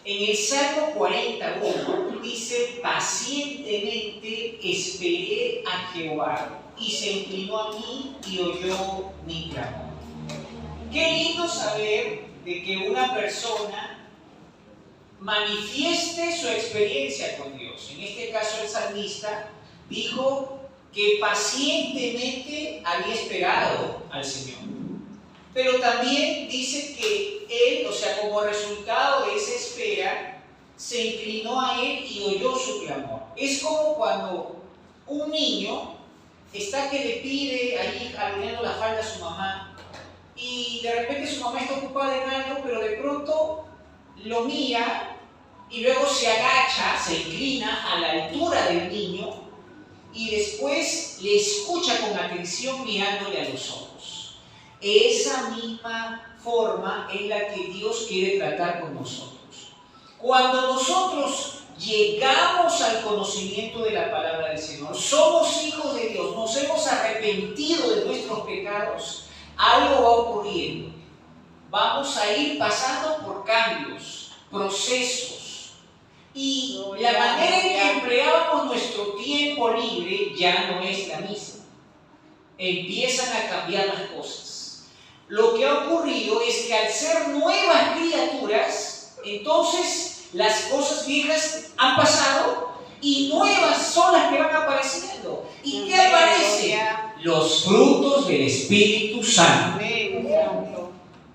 En el Salmo 41 dice: pacientemente esperé a Jehová, y se inclinó a mí y oyó mi clamor. Qué lindo saber de que una persona manifieste su experiencia con Dios. En este caso el salmista dijo que pacientemente había esperado al Señor. Pero también dice que él, o sea, como resultado de esa espera, se inclinó a él y oyó su clamor. Es como cuando un niño está que le pide ahí arruinando la falda a su mamá, y de repente su mamá está ocupada en algo, pero de pronto lo mira y luego se agacha, se inclina a la altura del niño y después le escucha con atención mirándole a los ojos. Esa misma forma es la que Dios quiere tratar con nosotros. Cuando nosotros llegamos al conocimiento de la palabra del Señor, somos hijos de Dios, nos hemos arrepentido de nuestros pecados, algo va ocurriendo. Vamos a ir pasando por cambios, procesos, y la manera en que empleábamos nuestro tiempo libre ya no es la misma. Empiezan a cambiar las cosas. Lo que ha ocurrido es que al ser nuevas criaturas, entonces las cosas viejas han pasado y nuevas son las que van apareciendo. ¿Y qué aparece? Los frutos del Espíritu Santo.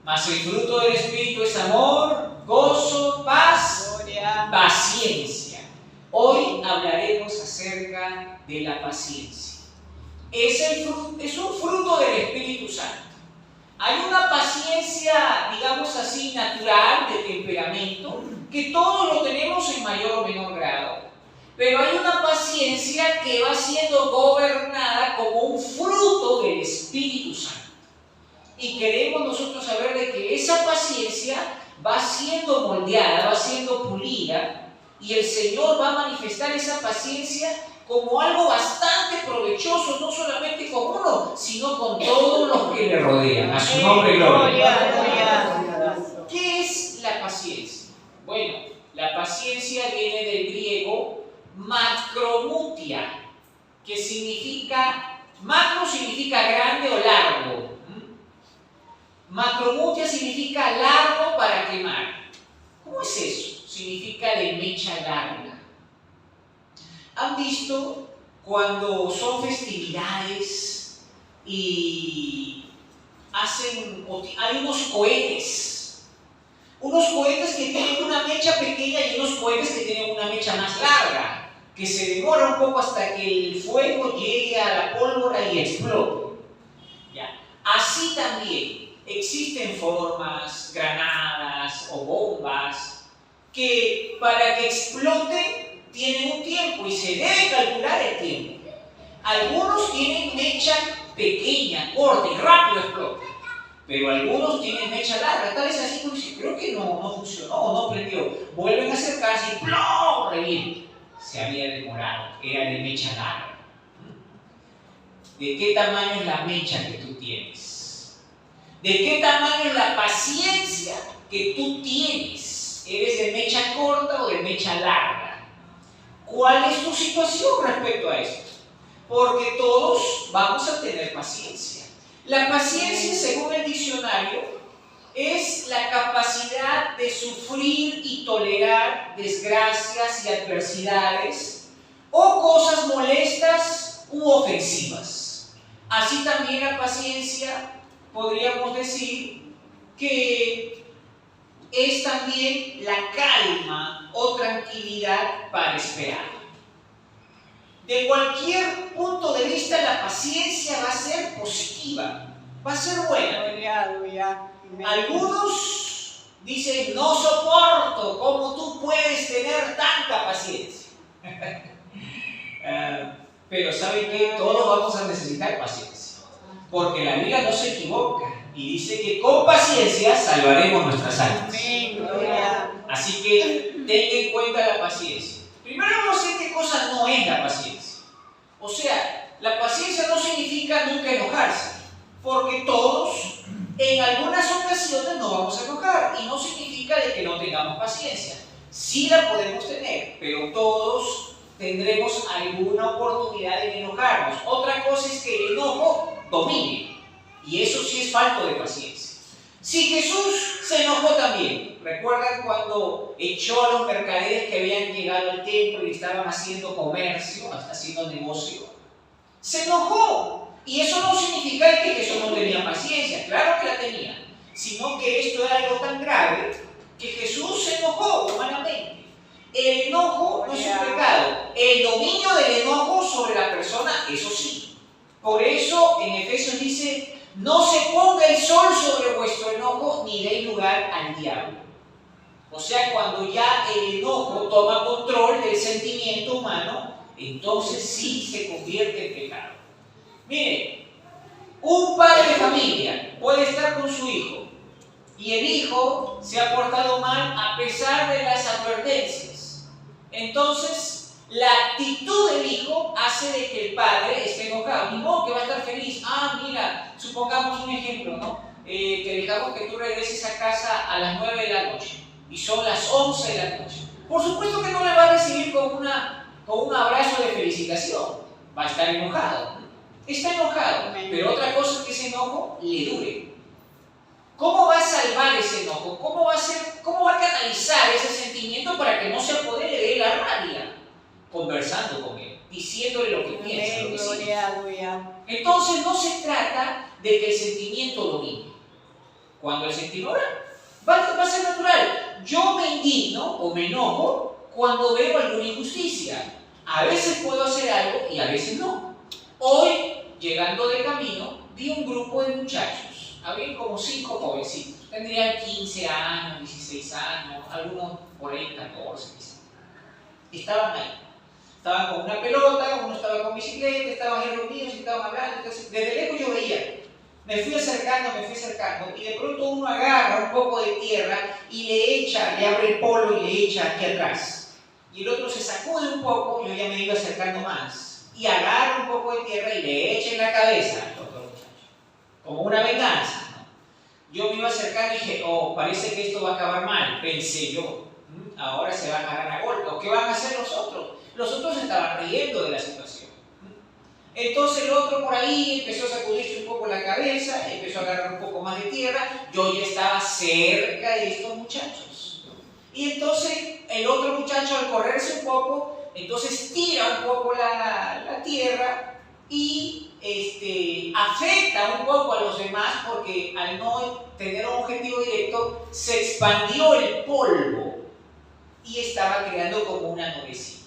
Mas el fruto del Espíritu es amor, gozo, paz, paciencia. Hoy hablaremos acerca de la paciencia. Es un fruto del Espíritu Santo. Hay una paciencia, digamos así, natural, de temperamento, que todos lo tenemos en mayor o menor grado. Pero hay una paciencia que va siendo gobernada como un fruto del Espíritu Santo. Y queremos nosotros saber de que esa paciencia va siendo moldeada, va siendo pulida, y el Señor va a manifestar esa paciencia como algo bastante provechoso, no solamente con uno, sino con todos los que le rodean. A su nombre, gloria. ¿Qué es la paciencia? Bueno, la paciencia viene del griego macromutia, que significa, macro significa grande o largo. Macromutia significa largo para quemar. ¿Cómo es eso? Significa de mecha larga. ¿Han visto cuando son festividades y hay unos cohetes? Unos cohetes que tienen una mecha pequeña y unos cohetes que tienen una mecha más larga, que se demora un poco hasta que el fuego llegue a la pólvora y explote. ¿Ya? Así también existen formas, granadas o bombas que para que exploten tienen un tiempo y se debe calcular el tiempo. Algunos tienen mecha pequeña, corta y rápido explota, pero algunos tienen mecha larga. Tal vez así como dice, creo que no funcionó o no prendió. Vuelven a acercarse y ¡plum! Revienta. Se había demorado, era de mecha larga. ¿De qué tamaño es la mecha que tú tienes? ¿De qué tamaño es la paciencia que tú tienes? ¿Eres de mecha corta o de mecha larga? ¿Cuál es tu situación respecto a esto? Porque todos vamos a tener paciencia. La paciencia, según el diccionario, es la capacidad de sufrir y tolerar desgracias y adversidades o cosas molestas u ofensivas. Así también la paciencia, podríamos decir que es también la calma o tranquilidad para esperar. De cualquier punto de vista, la paciencia va a ser positiva, va a ser buena. Algunos dicen, no soporto cómo tú puedes tener tanta paciencia. Pero ¿saben qué? Todos vamos a necesitar paciencia, porque la Biblia no se equivoca y dice que con paciencia salvaremos nuestras almas. Así que tenga en cuenta la paciencia. Primero vamos a ver qué cosa no es la paciencia. O sea, la paciencia no significa nunca enojarse, porque todos en algunas ocasiones nos vamos a enojar y no significa de que no tengamos paciencia. Sí la podemos tener, pero todos tendremos alguna oportunidad de enojarnos. Otra cosa es que el enojo domine, y eso sí es falto de paciencia. Si Jesús se enojó también, ¿recuerdan cuando echó a los mercaderes que habían llegado al templo y estaban haciendo comercio, haciendo negocio? Se enojó, y eso no significa que Jesús no tenía paciencia, claro que la tenía, sino que esto era algo tan grave que Jesús se enojó humanamente. El enojo no es un pecado, el dominio del enojo sobre la persona, eso sí. Por eso en Efesios dice: no se ponga el sol sobre vuestro enojo, ni deis lugar al diablo. O sea, cuando ya el enojo toma control del sentimiento humano, entonces sí se convierte en pecado. Mire, un padre de familia puede estar con su hijo y el hijo se ha portado mal a pesar de las advertencias. Entonces, la actitud del hijo hace de que el padre esté enojado. Ni modo que va a estar feliz. Mira, supongamos un ejemplo, ¿no? Que dejamos que tú regreses a casa a las 9 de la noche y son las 11 de la noche. Por supuesto que no le va a recibir con un abrazo de felicitación. Va a estar enojado. Está enojado, pero otra cosa es que ese enojo le dure. ¿Cómo va a salvar ese enojo? ¿Cómo va a canalizar ese sentimiento para que no se apodere de él la rabia? Conversando con él, diciéndole lo que piensa, lo que siente. Entonces no se trata de que el sentimiento domine. Cuando el sentimiento va a ser natural. Yo me indigno o me enojo cuando veo alguna injusticia. A veces puedo hacer algo y a veces no. Hoy, llegando de camino, vi un grupo de muchachos. Habían como 5 jovencitos. Tendrían 15 años, 16 años, algunos por ahí 14 quizás. Estaban ahí. Estaban con una pelota, uno estaba con bicicleta, estaban ahí reunidos y estaban hablando. Entonces, desde lejos yo veía. Me fui acercando y de pronto uno agarra un poco de tierra y le abre el polo y le echa aquí atrás. Y el otro se sacude un poco, yo ya me iba acercando más. Y agarra un poco de tierra y le echa en la cabeza al otro muchacho. Como una venganza, ¿no? Yo me iba acercando y dije: parece que esto va a acabar mal, pensé yo. Ahora se van a agarrar a golpe. ¿O qué van a hacer los otros? Los otros estaban riendo de la situación. Entonces el otro por ahí empezó a sacudirse un poco la cabeza, empezó a agarrar un poco más de tierra. Yo ya estaba cerca de estos muchachos. Y entonces el otro muchacho, al correrse un poco, entonces tira un poco la tierra y afecta un poco a los demás, porque al no tener un objetivo directo se expandió el polvo y estaba creando como una nubecita.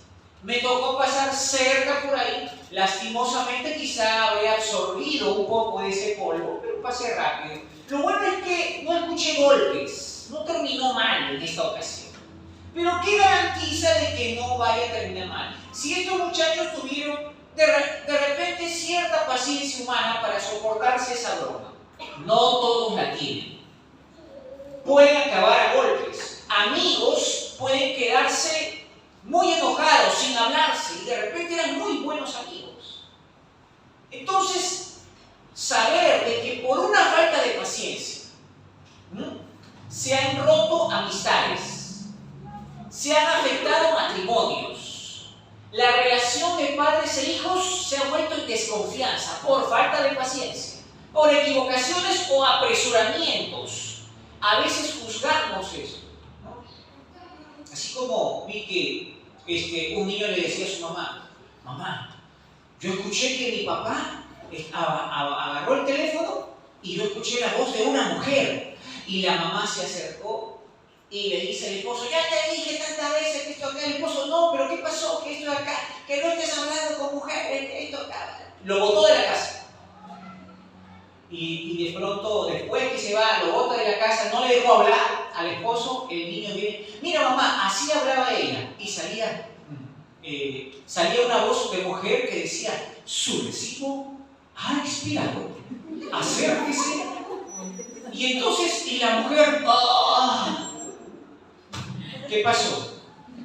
Me tocó pasar cerca por ahí, lastimosamente quizá habría absorbido un poco de ese polvo, pero pasé rápido. Lo bueno es que no escuché golpes, no terminó mal en esta ocasión. Pero ¿qué garantiza de que no vaya a terminar mal? Si estos muchachos tuvieron de repente cierta paciencia humana para soportarse esa broma, no todos la tienen. Pueden acabar a golpes. Amigos pueden quedarse muy enojados, sin hablarse, y de repente eran muy buenos amigos. Entonces, saber de que por una falta de paciencia se han roto amistades, se han afectado matrimonios, la relación de padres e hijos se ha vuelto en desconfianza por falta de paciencia, por equivocaciones o apresuramientos. A veces juzgamos eso, ¿no? Así como vi que un niño le decía a su mamá: mamá, yo escuché que mi papá agarró el teléfono y yo escuché la voz de una mujer. Y la mamá se acercó y le dice al esposo: ya te dije tantas veces que esto acá. El esposo: no, pero ¿qué pasó? Que esto acá, que no estés hablando con mujeres, que esto acá. Lo botó de la casa. Y de pronto, después que se va, lo bota de la casa, no le dejó hablar al esposo. El niño viene: mira mamá, así hablaba ella. Y salía una voz de mujer que decía: su recibo ha expirado, acérquese. Y entonces, la mujer, ¿qué pasó?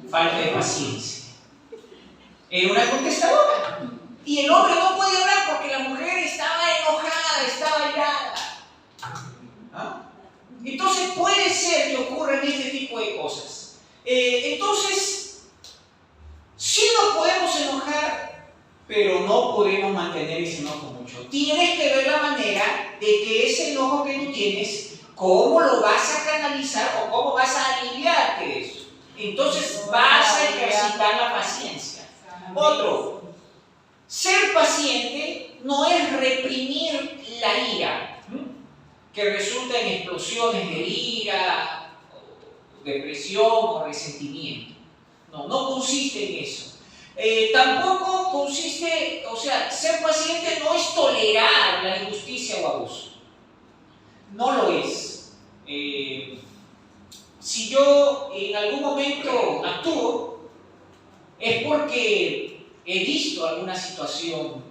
Falta de paciencia. Era una contestadora. Y el hombre no podía hablar porque la mujer estaba enojada, estaba irada. Entonces puede ser que ocurran este tipo de cosas. Entonces ¿cómo lo vas a canalizar o cómo vas a aliviarte de eso? Entonces vas a ejercitar la paciencia. Otro, ser paciente no es reprimir la ira, que resulta en explosiones de ira, depresión o resentimiento. No, no consiste en eso. Tampoco consiste, o sea, ser paciente no es tolerar la injusticia o abuso. No lo es. Si yo en algún momento actúo, es porque he visto alguna situación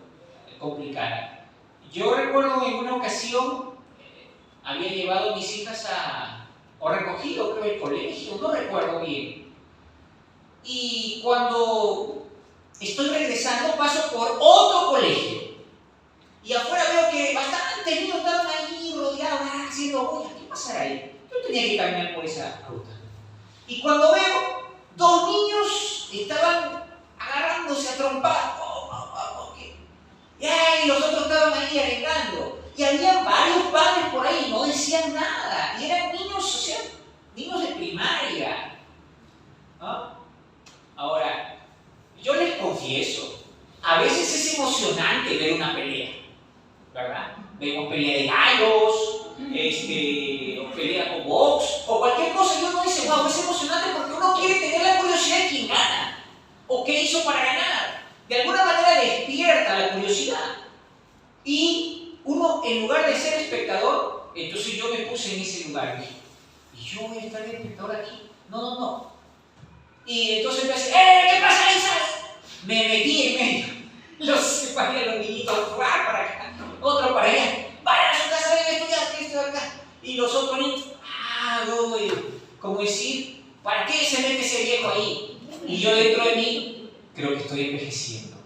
complicada. Yo recuerdo en una ocasión, había llevado a mis hijas o recogido, creo, el colegio, no recuerdo bien. Y cuando estoy regresando, paso por otro colegio. Y afuera veo que bastantes niños estaban ahí rodeados, haciendo bulla. ¿Qué pasará ahí? Yo tenía que caminar por esa ruta. Y cuando veo, dos niños estaban agarrándose a trompar. Y los otros estaban ahí arengando. Y había varios padres por ahí, no decían nada. Y eran niños, o sea, niños de primaria. ¿No? Ahora, yo les confieso, a veces es emocionante ver una pelea, ¿verdad? Vemos pelea de gallos, o pelea o box, o cualquier cosa, y uno dice, wow, es emocionante porque uno quiere tener la curiosidad de quién gana, o qué hizo para ganar. De alguna manera despierta la curiosidad. Y uno, en lugar de ser espectador, entonces yo me puse en ese lugar, dije, ¿y yo voy a estar de espectador aquí? No. Y entonces me dice, ¿qué pasa, Isa? Me metí en medio. Los separé a los niñitos, para acá, otro para allá. Vaya a su casa, ven a estudiar, que esto acá. Y los otros niños, como decir, ¿para qué se mete ese viejo ahí? Y yo dentro de mí, creo que estoy envejeciendo.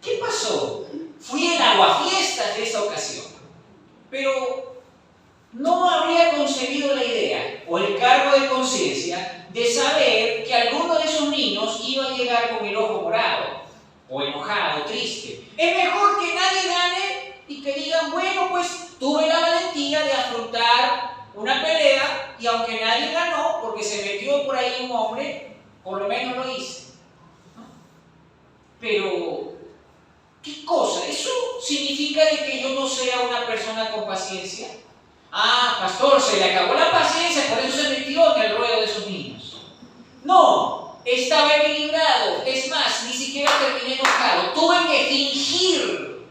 ¿Qué pasó? Fui el aguafiestas de esa ocasión. Pero no habría concebido la idea o el cargo de conciencia de saber que alguno de esos niños iba a llegar con el ojo morado, o enojado, triste. Es mejor que nadie gane y que digan, bueno, pues tuve la valentía de afrontar una pelea y aunque nadie ganó, porque se metió por ahí un hombre, por lo menos lo hice. ¿No? Pero, ¿qué cosa? ¿Eso significa de que yo no sea una persona con paciencia? Pastor, se le acabó la paciencia, por eso se metió en el ruedo de esos niños. No, estaba equilibrado. Es más, ni siquiera terminé enojado. Tuve que fingir,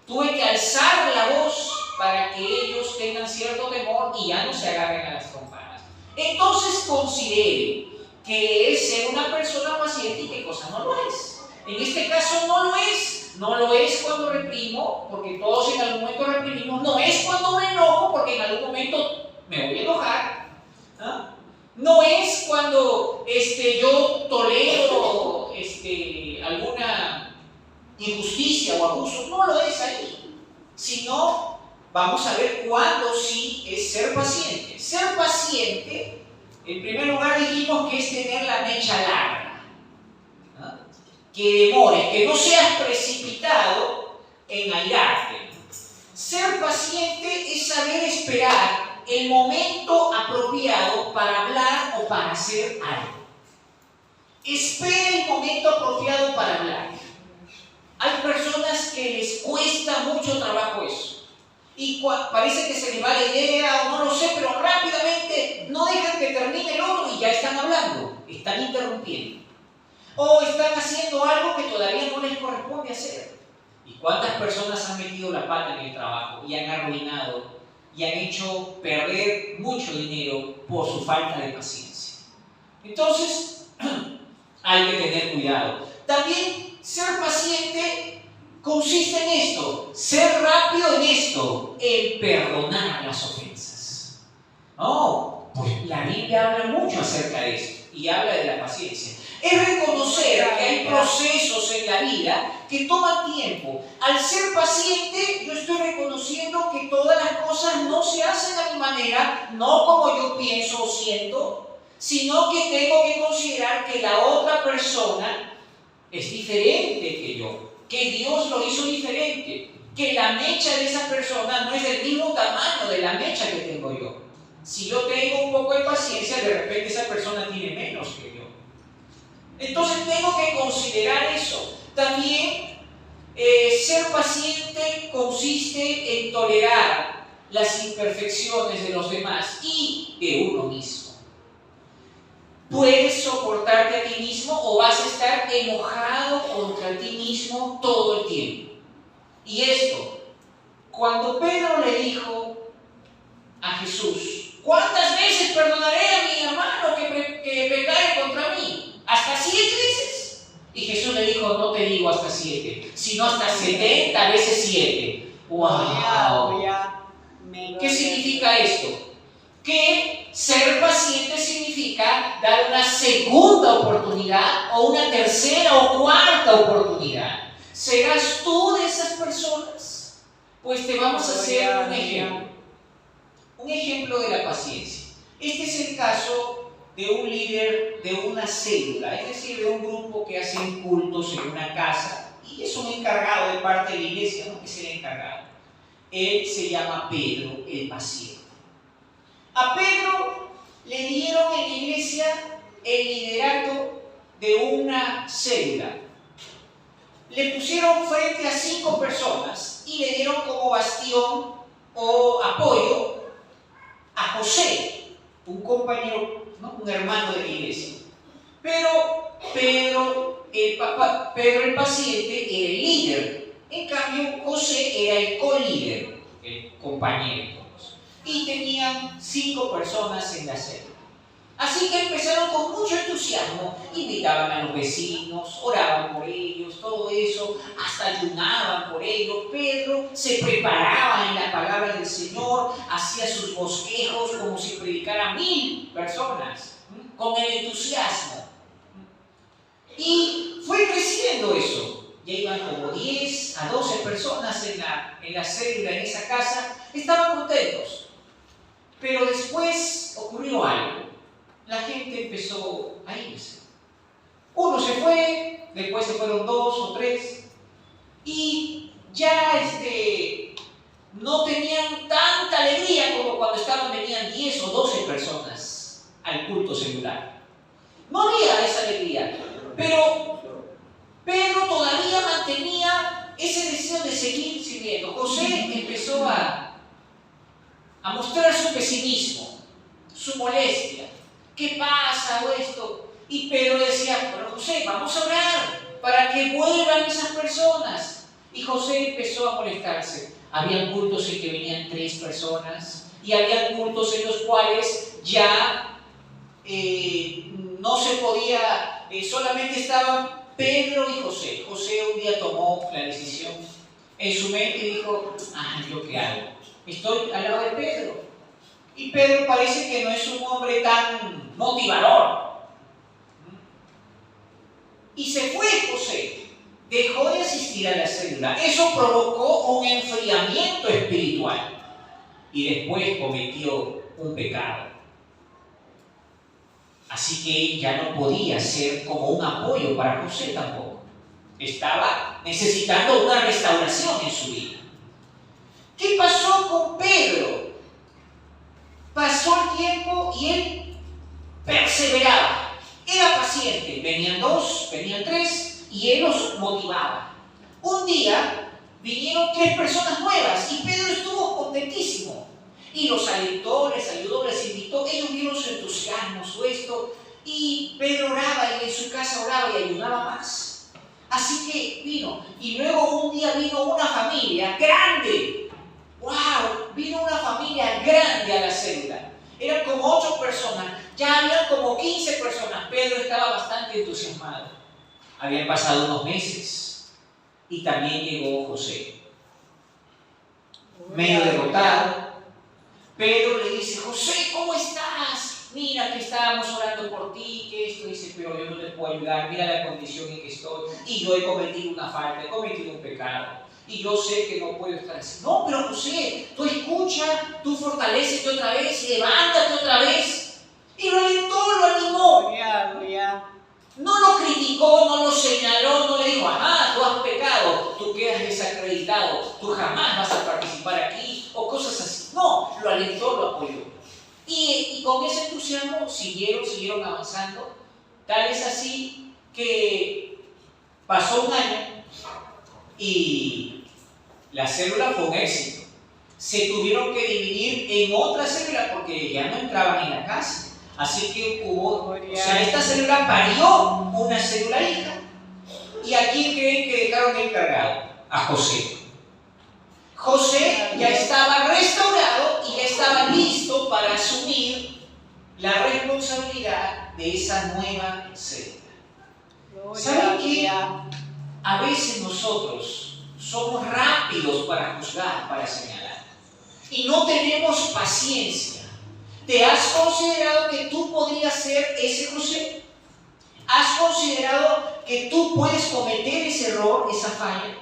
tuve que alzar la voz para que ellos tengan cierto temor y ya no se agarren a las trompadas. Entonces considere que es ser una persona paciente y qué cosa no lo es. En este caso no lo es. No lo es cuando reprimo, porque todos en algún momento reprimimos. No es cuando me enojo, porque en algún momento me voy a enojar. No es cuando yo tolero alguna injusticia o abuso. No lo es ahí. Sino, vamos a ver cuándo sí es ser paciente. Ser paciente, en primer lugar dijimos que es tener la mecha larga. Que demores, que no seas precipitado en airarte. Ser paciente es saber esperar el momento apropiado para hablar o para hacer algo. Espera el momento apropiado para hablar. Hay personas que les cuesta mucho trabajo eso. Y parece que se les va la idea o no lo sé, pero rápidamente no dejan que termine el otro y ya están hablando, están interrumpiendo. O están haciendo algo que todavía no les corresponde hacer. ¿Y cuántas personas han metido la pata en el trabajo y han arruinado y han hecho perder mucho dinero por su falta de paciencia? Entonces, hay que tener cuidado. También ser paciente consiste en esto, ser rápido en esto, el perdonar las ofensas. No, pues la Biblia habla mucho acerca de esto y habla de la paciencia. Es reconocer que hay procesos en la vida que toman tiempo. Al ser paciente, yo estoy reconociendo que todas las cosas no se hacen a mi manera, no como yo pienso o siento, sino que tengo que considerar que la otra persona es diferente que yo, que Dios lo hizo diferente. que la mecha de esa persona no es del mismo tamaño de la mecha que tengo yo. Si yo tengo un poco de paciencia, de repente esa persona tiene menos que yo. Entonces tengo que considerar eso. También ser paciente consiste en tolerar las imperfecciones de los demás y de uno mismo. ¿Puedes soportarte a ti mismo o vas a estar enojado contra ti mismo todo el tiempo? Y esto, cuando Pedro le dijo a Jesús, ¿cuántas veces perdonaré a mi hermano que pecare contra mí? ¿Hasta 7 veces? Y Jesús le dijo, no te digo hasta 7, sino hasta 70 veces 7. ¡Wow! ¿Qué significa esto? Que ser paciente significa dar una segunda oportunidad o una tercera o cuarta oportunidad. ¿Serás tú de esas personas? Pues te vamos a hacer un ejemplo. Un ejemplo de la paciencia. Este es el caso de un líder de una célula, es decir, de un grupo que hacen cultos en una casa y es un encargado de parte de la iglesia, ¿no? Que es el encargado. Él se llama Pedro el paciente. A Pedro le dieron en la iglesia el liderato de una célula. Le pusieron frente a 5 personas y le dieron como bastión o apoyo a José, un compañero, ¿no? Un hermano de la iglesia. Pero Pedro el paciente era el líder. En cambio, José era el co-líder, el compañero. Y tenían 5 personas en la célula. Así que empezaron con mucho entusiasmo, invitaban a los vecinos, oraban por ellos, todo eso, hasta ayunaban por ellos. Pedro se preparaba en la palabra del Señor, hacía sus bosquejos como si predicara a 1000 personas, con el entusiasmo. Y fue creciendo eso. Ya iban como 10 a 12 personas en la célula, en esa casa. Estaban contentos. Pero después ocurrió algo. La gente empezó a irse. Uno se fue, después se fueron 2 o 3 y ya no tenían tanta alegría como cuando venían 10 o 12 personas al culto celular. No había esa alegría, pero Pedro todavía mantenía ese deseo de seguir sirviendo. José empezó a mostrar su pesimismo, su molestia. ¿Qué pasa o esto? Y Pedro decía, pero José, vamos a orar para que vuelvan esas personas. Y José empezó a molestarse. Habían cultos en que venían 3 personas y había cultos en los cuales ya no se podía, solamente estaban Pedro y José. José un día tomó la decisión en su mente y dijo, ¿yo qué hago? Estoy al lado de Pedro. Y Pedro parece que no es un hombre tan motivador. Y se fue José. Dejó de asistir a la célula. Eso provocó un enfriamiento espiritual. Y después cometió un pecado. Así que ya no podía ser como un apoyo para José tampoco. Estaba necesitando una restauración en su vida. ¿Qué pasó con Pedro? Pasó el tiempo y él perseveraba. Era paciente. Venían 2, venían 3 y él los motivaba. Un día vinieron 3 personas nuevas y Pedro estuvo contentísimo. Y los alentó, les ayudó, les invitó. Ellos vieron su entusiasmo, su esto. Y Pedro oraba y en su casa oraba y ayudaba más. Así que vino. Y luego un día vino una familia grande. ¡Wow! Vino una familia grande a la célula. Eran como 8 personas. Ya habían como 15 personas. Pedro estaba bastante entusiasmado. Habían pasado unos meses. Y también llegó José. Medio derrotado. Pedro le dice, José, ¿cómo estás? Mira que estábamos orando por ti, que esto. Dice, pero yo no te puedo ayudar. Mira la condición en que estoy. Y yo he cometido una falta, he cometido un pecado. Y yo sé que no puedo estar así. No, pero José, tú escucha, tú fortalécete otra vez, levántate otra vez. Y lo alentó, lo animó. No lo criticó, no lo señaló, no le dijo, tú has pecado. Tú quedas desacreditado gritado, tú jamás vas a participar aquí, o cosas así. No, lo alentó, lo apoyó. Y con ese entusiasmo siguieron avanzando. Tal es así que pasó un año y la célula fue un éxito. Se tuvieron que dividir en otra célula porque ya no entraban en la casa. Así que esta célula parió una célula hija. ¿Y a quién creen que dejaron encargado? A José. José ya estaba restaurado y ya estaba listo para asumir la responsabilidad de esa nueva célula. ¿Saben qué? A veces nosotros somos rápidos para juzgar, para señalar, y no tenemos paciencia. ¿Te has considerado que tú podrías ser ese José? ¿Has considerado que tú puedes cometer ese error, esa falla?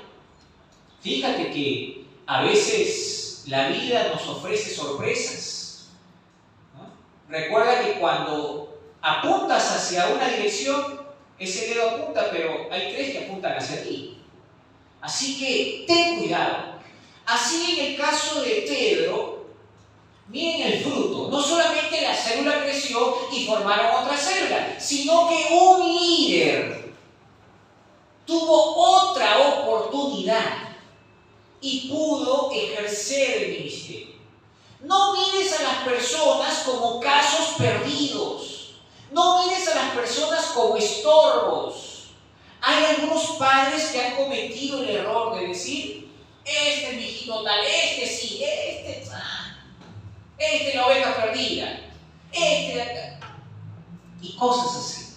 Fíjate que a veces la vida nos ofrece sorpresas, ¿no? Recuerda que cuando apuntas hacia una dirección, ese dedo apunta, pero hay tres que apuntan hacia ti. Así que ten cuidado. Así en el caso de Pedro, miren el fruto. No solamente la célula creció y formaron otra célula, sino que un líder tuvo otra oportunidad y pudo ejercer el ministerio. No mires a las personas como casos perdidos. No mires a las personas como estorbos. Hay algunos padres que han cometido el error de decir, este es mi hijito tal, este sí, este es la oveja perdida, este de acá. Y cosas así.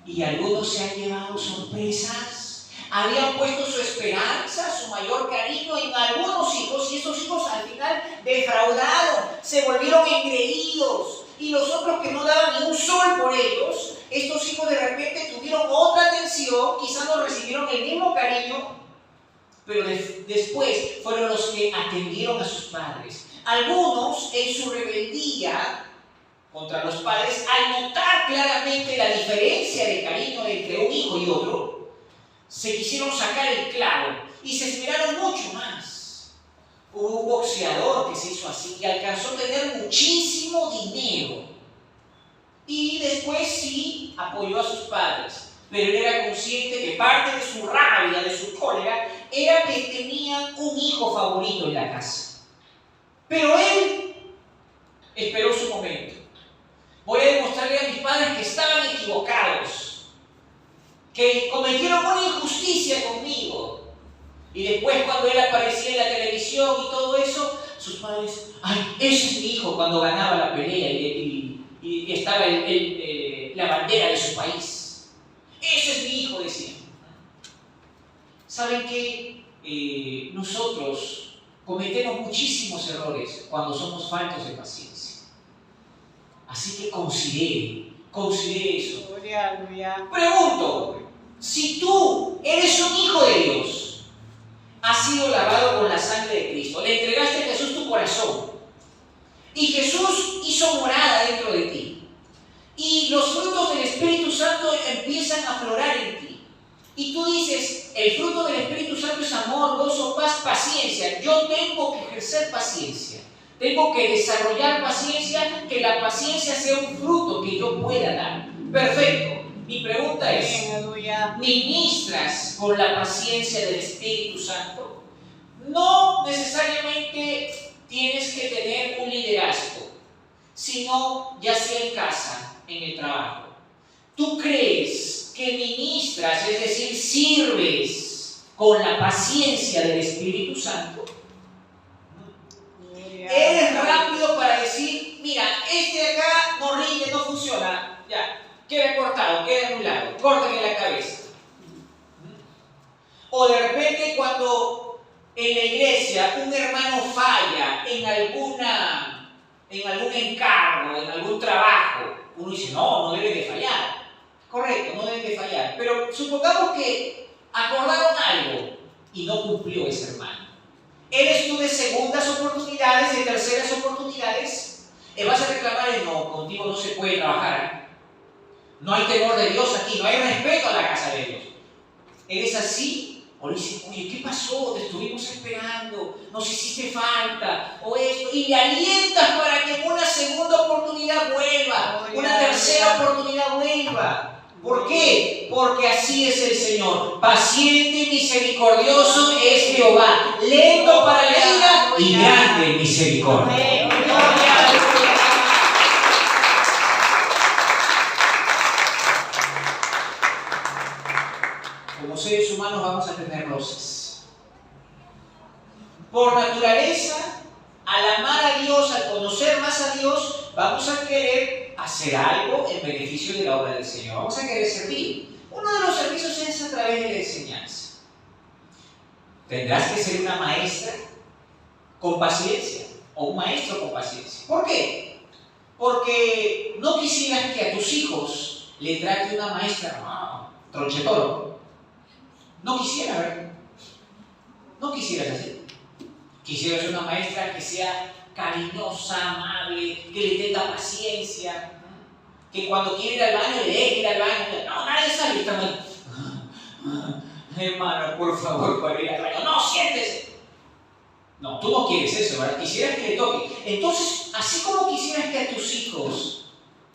Y algunos se han llevado sorpresas. Habían puesto su esperanza, su mayor cariño en algunos hijos, y esos hijos al final defraudaron, se volvieron engreídos. Y los otros que no daban ni un sol por ellos, estos hijos de repente tuvieron otra atención, quizás no recibieron el mismo cariño, pero después fueron los que atendieron a sus padres. Algunos en su rebeldía contra los padres, al notar claramente la diferencia de cariño entre un hijo y otro, se quisieron sacar el clavo y se esmeraron mucho más. Hubo un boxeador que se hizo así y alcanzó a tener muchísimo dinero. Y después sí apoyó a sus padres, pero él era consciente que parte de su rabia, de su cólera, era que tenían un hijo favorito en la casa. Pero él esperó su momento. Voy a demostrarle a mis padres que estaban equivocados, que cometieron una injusticia conmigo. Y después, cuando él aparecía en la televisión y todo eso, sus padres, ¡ay, ese es mi hijo! Cuando ganaba la pelea y estaba la bandera de su país. ¡Ese es mi hijo!, decían. ¿Saben qué? Nosotros cometemos muchísimos errores cuando somos faltos de paciencia. Así que considere eso. Pregunto, si tú eres un hijo de Dios, has sido lavado con la sangre de Cristo, le entregaste a Jesús tu corazón y Jesús hizo morada dentro de ti y los frutos del Espíritu Santo empiezan a aflorar en ti y tú dices, el fruto del Espíritu Santo es amor, gozo, paz, paciencia. Yo tengo que ejercer paciencia. Tengo que desarrollar paciencia, que la paciencia sea un fruto que yo pueda dar. Perfecto. Mi pregunta es, ¿ministras con la paciencia del Espíritu Santo? No necesariamente tienes que tener un liderazgo, sino ya sea en casa, en el trabajo. ¿Tú crees que ministras, es decir, sirves con la paciencia del Espíritu Santo? Eres rápido para decir, mira, este de acá no rinde, no funciona, ya, queda cortado, queda en un lado, córtale la cabeza. O de repente cuando en la iglesia un hermano falla en algún encargo, en algún trabajo, uno dice, no debe de fallar. Correcto, no debe de fallar. Pero supongamos que acordaron algo y no cumplió ese hermano. ¿Eres tú de segundas oportunidades, de terceras oportunidades? ¿Vas a reclamar? No, contigo no se puede trabajar. No hay temor de Dios aquí, no hay respeto a la casa de Dios. ¿Eres así O le dicen, oye, ¿qué pasó? Te estuvimos esperando, nos hiciste falta, o esto, y le alientas para que en una segunda oportunidad vuelva, una tercera oportunidad vuelva. ¿Por qué? Porque así es el Señor. Paciente y misericordioso es Jehová, lento para la ira y grande en misericordia. Como seres humanos vamos a tener roces. Por naturaleza, al amar a Dios, al conocer más a Dios, vamos a querer hacer algo en beneficio de la obra del Señor. Vamos a querer servir. Uno de los servicios es a través de la enseñanza. Tendrás que ser una maestra con paciencia o un maestro con paciencia. ¿Por qué? Porque no quisieras que a tus hijos le trate una maestra tronchetoro. No quisieras, ¿verdad? No quisieras así. Quisieras una maestra que sea cariñosa, amable, que le tenga paciencia, que cuando quiere ir al baño le deje ir al baño. No, nadie sale, está mal. Hermano, por favor, para ir al baño. No, siéntese. No, tú no quieres eso, ¿verdad? Quisieras que le toque. Entonces, así como quisieras que a tus hijos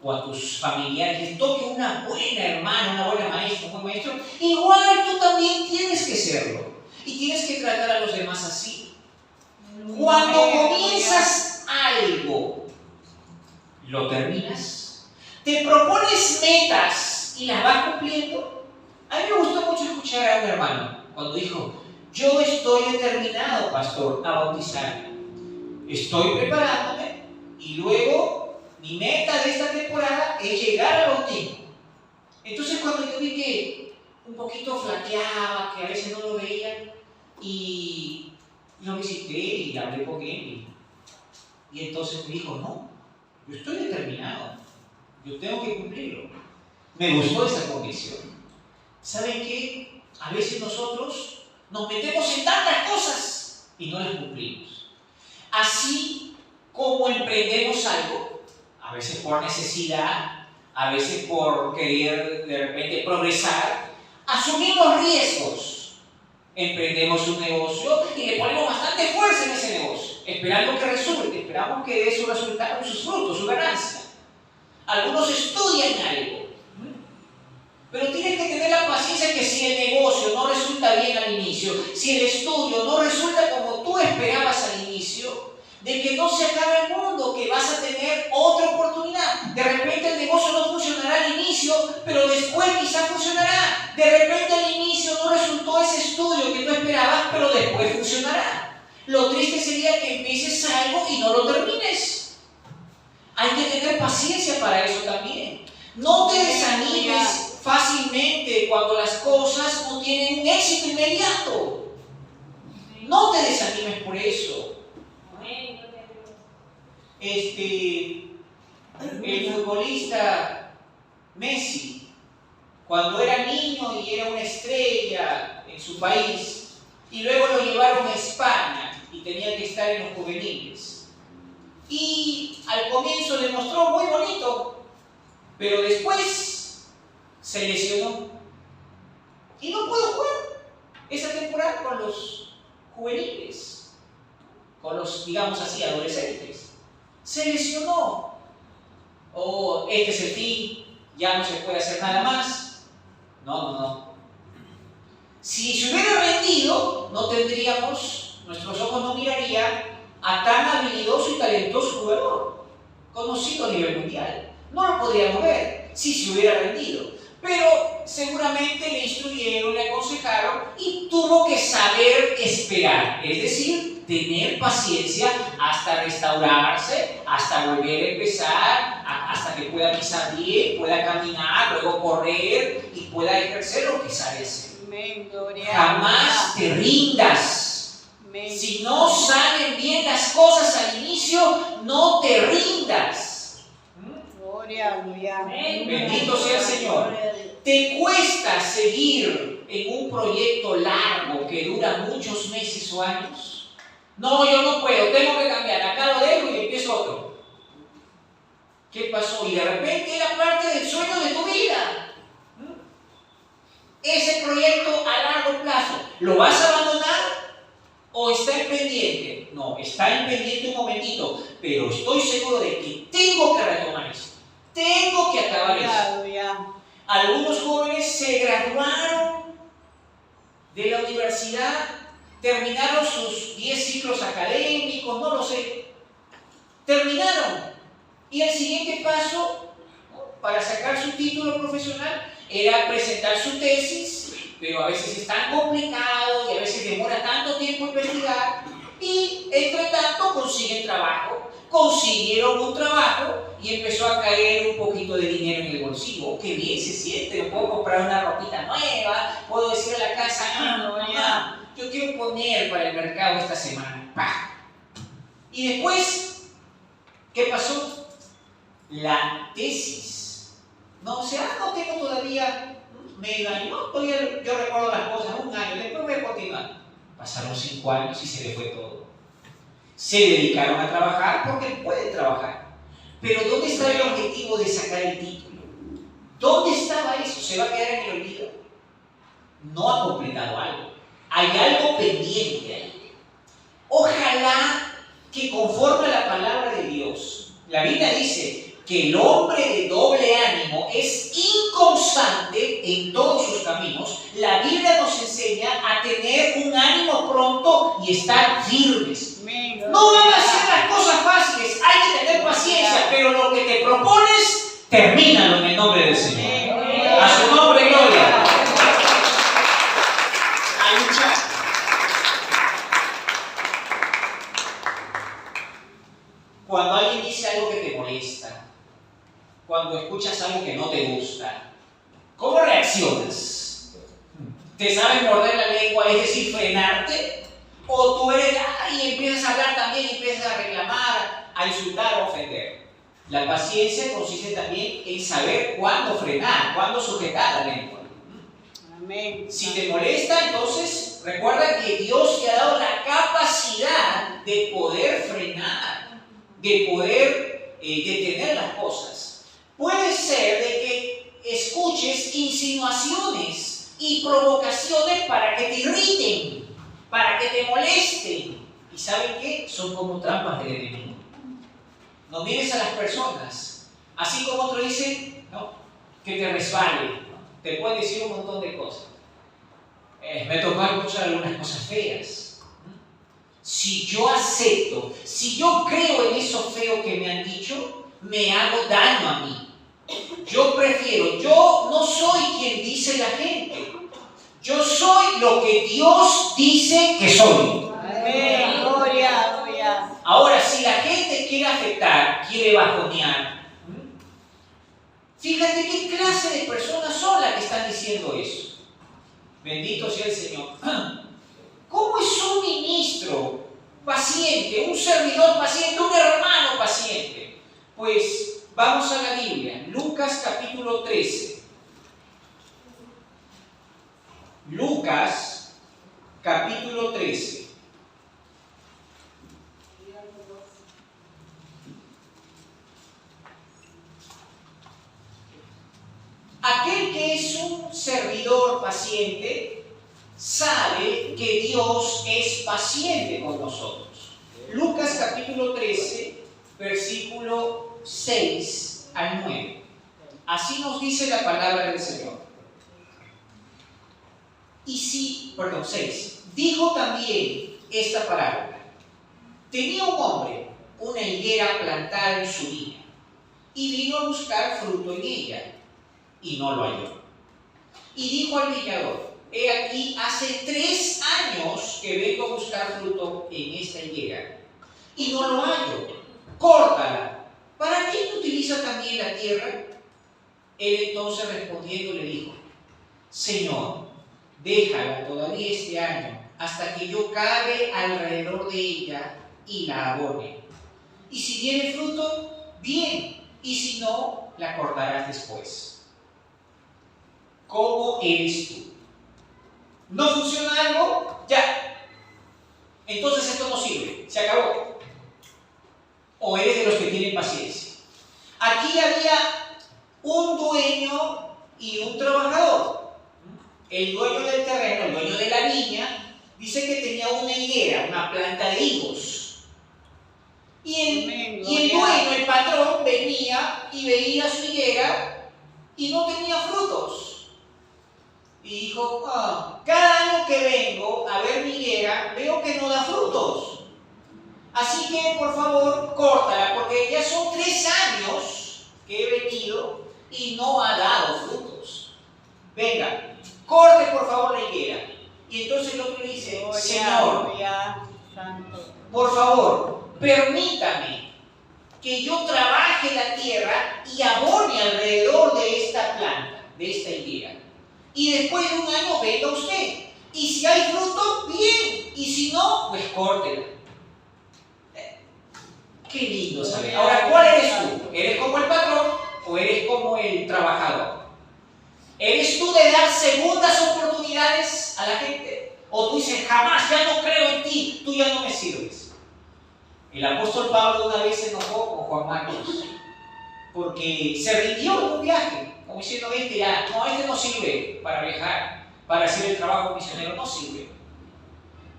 o a tus familiares les toque una buena hermana, una buena maestra, un buen maestro, igual tú también tienes que serlo. Y tienes que tratar a los demás así. Cuando comienzas algo, lo terminas, te propones metas y las vas cumpliendo. A mí me gustó mucho escuchar a un hermano cuando dijo, yo estoy determinado, pastor, a bautizarme. Estoy preparándome y luego mi meta de esta temporada es llegar al bautismo. Entonces cuando yo vi que un poquito flaqueaba, que a veces no lo veía, y lo visité y hablé con él, y entonces me dijo, no, yo estoy determinado, yo tengo que cumplirlo. Me gustó esa convicción. ¿Saben qué? A veces nosotros nos metemos en tantas cosas y no las cumplimos. Así como emprendemos algo, a veces por necesidad, a veces por querer de repente progresar, asumimos riesgos. Emprendemos un negocio y le ponemos bastante fuerza en ese negocio, esperando que resulte, esperamos que dé su resultado, sus frutos, su ganancia. Algunos estudian algo, pero tienes que tener la paciencia que si el negocio no resulta bien al inicio, si el estudio no resulta como tú esperabas al inicio, de que no se acabe el mundo, que vas a tener otra oportunidad. De repente el negocio no funcionará al inicio, pero después quizás funcionará. De repente al inicio no resultó ese estudio que tú esperabas, pero después funcionará. Lo triste sería que empieces algo y no lo termines. Hay que tener paciencia para eso también. No te desanimes fácilmente cuando las cosas no tienen un éxito inmediato. No te desanimes por eso. El futbolista Messi, cuando era niño y era una estrella en su país, y luego lo llevaron a España y tenía que estar en los juveniles. Y al comienzo le mostró muy bonito, pero después se lesionó y no pudo jugar esa temporada con los juveniles, con los, digamos así, adolescentes. Se lesionó. Este es el fin, ya no se puede hacer nada más. No. Si se hubiera rendido, no tendríamos, nuestros ojos no mirarían a tan habilidoso y talentoso jugador, conocido a nivel mundial. No lo podríamos ver si se hubiera rendido. Pero seguramente le instruyeron, le aconsejaron y tuvo que saber esperar, es decir, tener paciencia hasta restaurarse, hasta volver a empezar, hasta que pueda pisar bien, pueda caminar, luego correr y pueda ejercer lo que sabe hacer. Jamás te rindas. Si no salen bien las cosas al inicio, no te rindas. Bendito sea el Señor. ¿Te cuesta seguir en un proyecto largo que dura muchos meses o años? No, yo no puedo, tengo que cambiar, acá lo dejo y empiezo otro. ¿Qué pasó? Y de repente era parte del sueño de tu vida. ese proyecto a largo plazo, ¿lo vas a abandonar o está en pendiente? No, está en pendiente un momentito, pero estoy seguro de que tengo que retomar esto, tengo que acabar esto. Algunos jóvenes se graduaron de la universidad, terminaron sus 10 ciclos académicos, no lo sé, terminaron. Y el siguiente paso, ¿no?, para sacar su título profesional era presentar su tesis, pero a veces es tan complicado y a veces demora tanto tiempo investigar, y entre tanto consiguen trabajo, consiguieron un trabajo y empezó a caer un poquito de dinero en el bolsillo. Oh, qué bien se siente, me puedo comprar una ropita nueva, puedo decir a la casa, mamá, yo quiero poner para el mercado esta semana. ¡Pah! Y después, ¿qué pasó? La tesis. No, o sea, no tengo todavía medio año, no, todavía yo recuerdo las cosas, un año, después voy a continuar. Pasaron 5 años y se le fue todo. Se dedicaron a trabajar porque pueden trabajar. Pero ¿dónde estaba el objetivo de sacar el título? ¿Dónde estaba eso? ¿Se va a quedar en el olvido? No ha completado algo. Hay algo pendiente ahí. Ojalá que conforme a la palabra de Dios, la Biblia dice que el hombre de doble ánimo es inconstante en todos sus caminos. La Biblia nos enseña a tener un ánimo pronto y estar firmes. No van a ser las cosas fáciles, hay que tener paciencia, pero lo que te propones, termínalo en el nombre del Señor. A su nombre, gloria. A luchar. Cuando alguien dice algo que te molesta, cuando escuchas algo que no te gusta, ¿cómo reaccionas? ¿Te sabes morder la lengua, es decir, frenarte? ¿O tú eres, y empiezas a hablar también, y empiezas a reclamar, a insultar, a ofender? La paciencia consiste también en saber cuándo frenar, cuándo sujetar la lengua. Amén. Si te molesta, entonces recuerda que Dios te ha dado la capacidad de poder frenar, de poder detener las cosas. Puede ser de que escuches insinuaciones y provocaciones para que te irriten, para que te molesten. ¿Y saben qué? Son como trampas del enemigo. No mires a las personas, así como otro dice, ¿no?, que te resbale, ¿no?, te puede decir un montón de cosas. Me tocó escuchar algunas cosas feas. Si yo acepto, si yo creo en eso feo que me han dicho, me hago daño a mí. Yo prefiero, yo no soy quien dice la gente. Yo soy lo que Dios dice que soy. Amén. Gloria, gloria. Ahora, si la gente quiere afectar, quiere bajonear, fíjate qué clase de personas son las que están diciendo eso. Bendito sea el Señor. ¿Cómo es un ministro paciente, un servidor paciente, un hermano paciente? Pues vamos a la Biblia, Lucas capítulo 13. Lucas capítulo 13. Aquel que es un servidor paciente sabe que Dios es paciente con nosotros. Lucas capítulo 13, versículo 6 al 9. Así nos dice la palabra del Señor. 6. Dijo también esta parábola. Tenía un hombre una higuera plantada en su viña y vino a buscar fruto en ella y no lo halló. Y dijo al viñador: he aquí, hace 3 años que vengo a buscar fruto en esta higuera y no lo hallo. Córtala. ¿Para qué utiliza también la tierra? Él entonces respondiendo le dijo: Señor, déjala todavía este año hasta que yo cabe alrededor de ella y la abone. Y si tiene fruto, bien, y si no, la cortarás después. ¿Cómo eres tú? ¿No funciona algo? Ya. Entonces esto no sirve, se acabó. ¿O eres de los que tienen paciencia? Aquí había un dueño y un trabajador. el dueño del terreno, el dueño de la viña, dice que tenía una higuera, una planta de higos. Y el dueño, el patrón, venía y veía su higuera y no tenía frutos. Y dijo, cada año que vengo a ver mi higuera, veo que no da frutos. Así que, por favor, córtala, porque ya son 3 años que he venido y no ha dado frutos. Venga, corte por favor la higuera. Y entonces el otro le dice, Señor, por favor, permítame que yo trabaje la tierra y abone alrededor de esta planta, de esta higuera. Y después de un año venga usted. Y si hay fruto, bien. Y si no, pues córtela. Qué lindo saber. Ahora, ¿cuál eres tú? ¿Eres como el patrón o eres como el trabajador? ¿Eres tú de dar segundas oportunidades a la gente? ¿O tú dices, jamás, ya no creo en ti, tú ya no me sirves? El apóstol Pablo una vez se enojó con Juan Marcos porque se rindió en un viaje, como diciendo, este no sirve para viajar, para hacer el trabajo misionero, no sirve.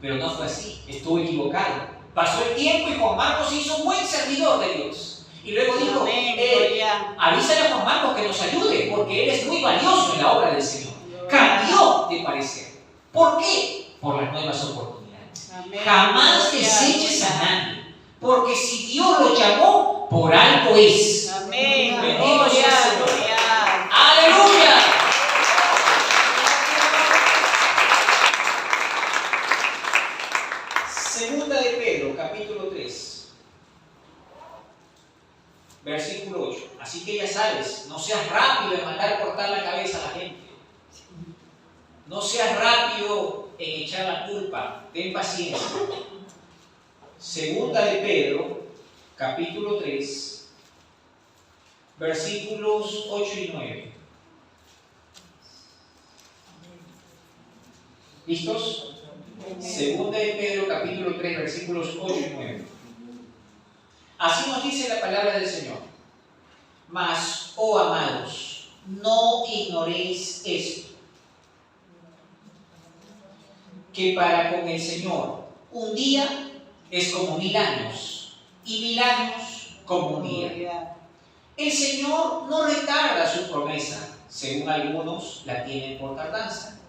Pero no fue así, estuvo equivocado. Pasó el tiempo y Juan Marcos se hizo un buen servidor de Dios. Y luego dijo, avísale a Juan Marcos que nos ayude, porque él es muy valioso en la obra del Señor. Cambió de parecer. ¿Por qué? Por las nuevas oportunidades. Jamás deseches a nadie, porque si Dios lo llamó, por algo es. Amén. Bendito sea el Señor. ¡Aleluya! Segunda de Pedro, capítulo 3, versículo 8. Así que ya sabes, no seas rápido en mandar cortar la cabeza a la gente. No seas rápido en echar la culpa. Ten paciencia. Segunda de Pedro, capítulo 3, versículos 8 y 9. ¿Listos? Segunda de Pedro, capítulo 3, versículos 8 y 9. Así nos dice la palabra del Señor. Mas, oh amados, no ignoréis esto, que para con el Señor un día es como 1000 años, y 1000 años como un día. El Señor no retarda su promesa, según algunos la tienen por tardanza,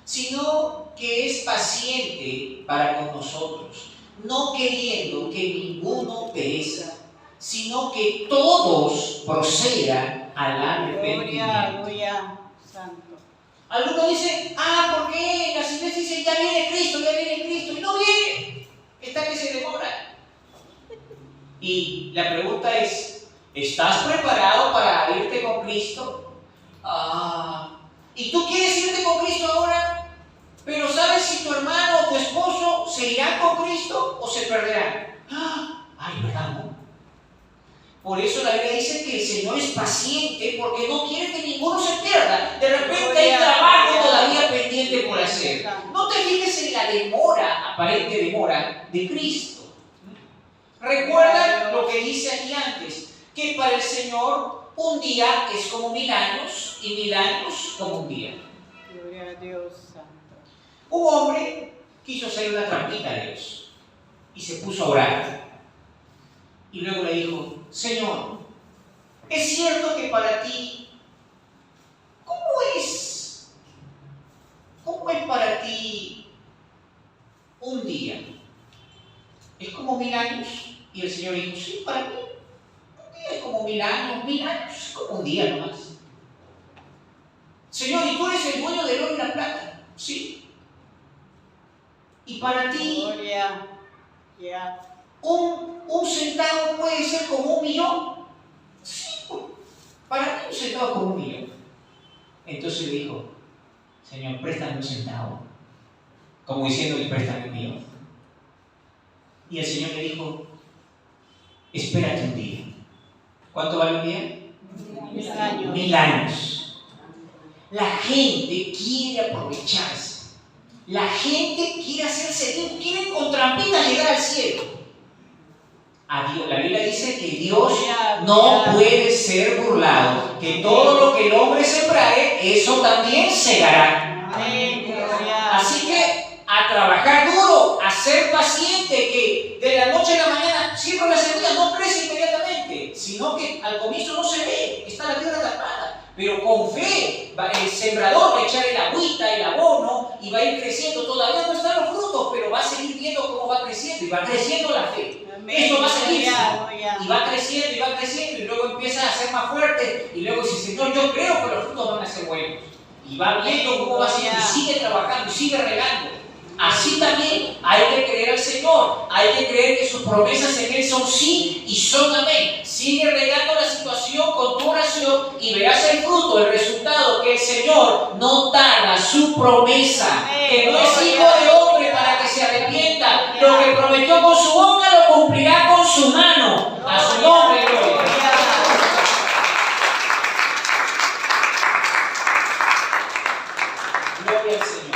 sino que es paciente para con nosotros, no queriendo que ninguno perezca, sino que todos procedan al arrepentimiento. Algunos dicen, ¿por qué? Las iglesias dicen, ya viene Cristo, y no viene, está que se demora. Y la pregunta es, ¿estás preparado para irte con Cristo? ¿Y tú quieres irte con Cristo ahora? Pero ¿sabes si tu hermano o tu esposo se irán con Cristo o se perderán? ¿Verdad, no? Por eso la Biblia dice que el Señor es paciente porque no quiere que ninguno se pierda. De repente hay trabajo todavía pendiente por hacer. No te fijes en la demora, aparente demora, de Cristo. Recuerda lo que dice aquí antes, que para el Señor un día es como 1000 años y 1000 años como un día. Gloria a Dios. Un hombre quiso hacer una trampita a Dios y se puso a orar. Y luego le dijo, Señor, es cierto que para ti, ¿cómo es para ti un día? ¿Es como 1000 años? Y el Señor dijo, sí, para mí un día es como 1000 años, 1000 años es como un día nomás. Señor, ¿y tú eres el dueño del oro y la plata? Sí. Y para ti, un centavo puede ser como 1.000.000. Sí, para mí un centavo es como 1.000.000. Entonces le dijo, Señor, préstame un centavo. Como diciéndole, préstame 1.000.000. Y el Señor le dijo, espérate un día. ¿Cuánto vale un día? 1000 años. 1000 años. La gente quiere aprovecharse. La gente quiere hacerse bien, quiere con trampitas llegar al cielo. A Dios, la Biblia dice que Dios no puede ser burlado, que todo lo que el hombre sembrare, eso también segará. Amén. Gloria. Así que a trabajar duro, a ser paciente, que de la noche a la mañana siembra la semilla, no crece inmediatamente, sino que al comienzo no se ve, está la tierra tapada. Pero con fe, el sembrador va a echar el agüita, el abono, y va a ir creciendo. Todavía no están los frutos, pero va a seguir viendo cómo va creciendo, y va creciendo la fe. Esto va a seguir, y va creciendo, y luego empieza a ser más fuerte, y luego dice, Señor, yo creo que los frutos van a ser buenos. Y va viendo cómo va haciendo, y sigue trabajando, y sigue regando. Así también hay que creer al Señor, hay que creer que sus promesas en Él son sí y son amén. Sigue regando la situación con tu oración y verás el fruto, el resultado, que el Señor no tarda su promesa, que no es hijo de hombre para que se arrepienta. Lo que prometió con su boca lo cumplirá con su mano. A su nombre, gloria. Gloria al Señor.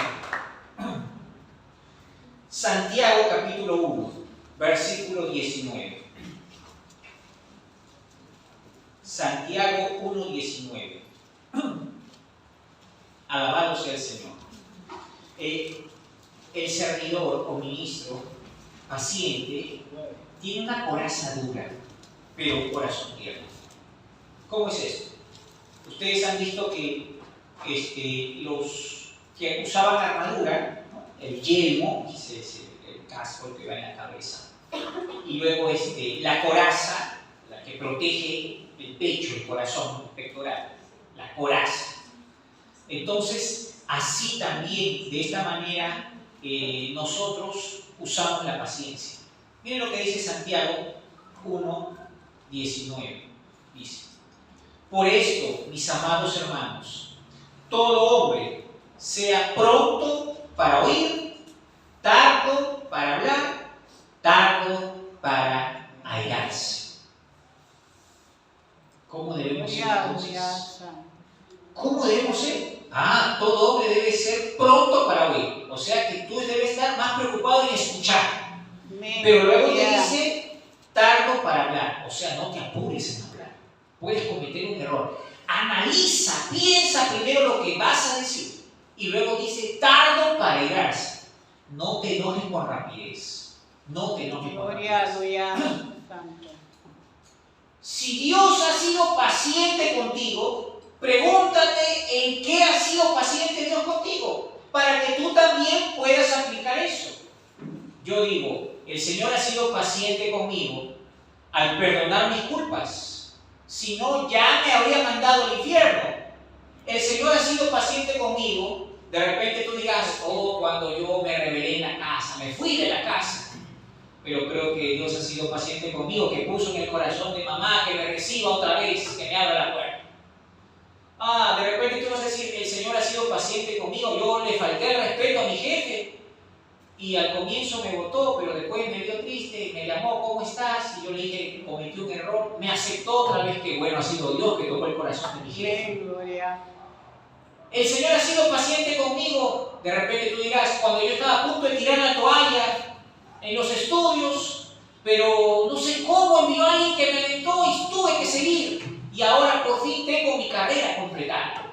Santiago capítulo 1, versículo 19. Santiago 1, 19. Alabado sea el Señor. El servidor o ministro paciente tiene una coraza dura, pero un corazón tierno. ¿Cómo es esto? Ustedes han visto que los que usaban armadura, ¿no? El yelmo, el casco que va en la cabeza, y luego la coraza, la que protege el pecho, el corazón, el pectoral, la coraza. Entonces, así también, de esta manera, nosotros usamos la paciencia. Miren lo que dice Santiago 1, 19. Dice: por esto, mis amados hermanos, todo hombre sea pronto para oír, tardo para hablar, tardo para airarse. ¿Cómo debemos ser entonces? ¿Cómo debemos ser? Todo hombre debe ser pronto para oír. O sea que tú debes estar más preocupado en escuchar. Pero luego te dice tardo para hablar. O sea, no te apures en hablar. Puedes cometer un error. Analiza, piensa primero lo que vas a decir. Y luego dice tardo para airarse. No te enojes con rapidez. No te enojes con rapidez. Si Dios ha sido paciente contigo, pregúntate en qué ha sido paciente Dios contigo, para que tú también puedas aplicar eso. Yo digo, el Señor ha sido paciente conmigo al perdonar mis culpas. Si no, ya me habría mandado al infierno. El Señor ha sido paciente conmigo. De repente tú digas, cuando yo me rebelé en la casa, me fui de la casa. Pero creo que Dios ha sido paciente conmigo, que puso en el corazón de mamá que me reciba otra vez, que me abra la puerta. De repente tú vas a decir, el Señor ha sido paciente conmigo, yo le falté el respeto a mi jefe y al comienzo me votó, pero después me vio triste, me llamó, ¿cómo estás? Y yo le dije, cometí un error, me aceptó otra vez, que bueno, ha sido Dios que tocó el corazón de mi jefe. El Señor ha sido paciente conmigo. De repente tú dirás, cuando yo estaba a punto de tirar la toalla en los estudios, pero no sé cómo envió a alguien que me alentó y tuve que seguir. Y ahora por fin tengo mi carrera completada.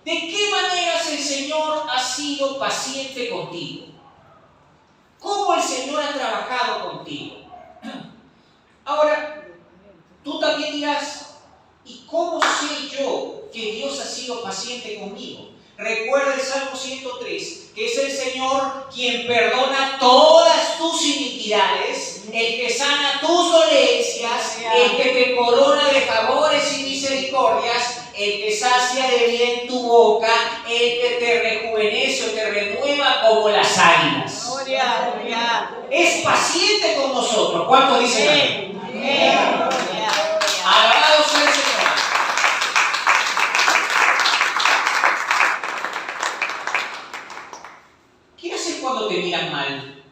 ¿De qué maneras el Señor ha sido paciente contigo? ¿Cómo el Señor ha trabajado contigo? Ahora, tú también dirás, ¿y cómo sé yo que Dios ha sido paciente conmigo? Recuerda el Salmo 103, que es el Señor quien perdona todas tus iniquidades, el que sana tus dolencias, el que te corona de favores y misericordias, el que sacia de bien tu boca, el que te rejuvenece o te renueva como las águilas. Gloria, gloria. Es paciente con nosotros. ¿Cuántos dicen amén? Alabado sea el Señor. ¿Qué haces cuando te miran mal?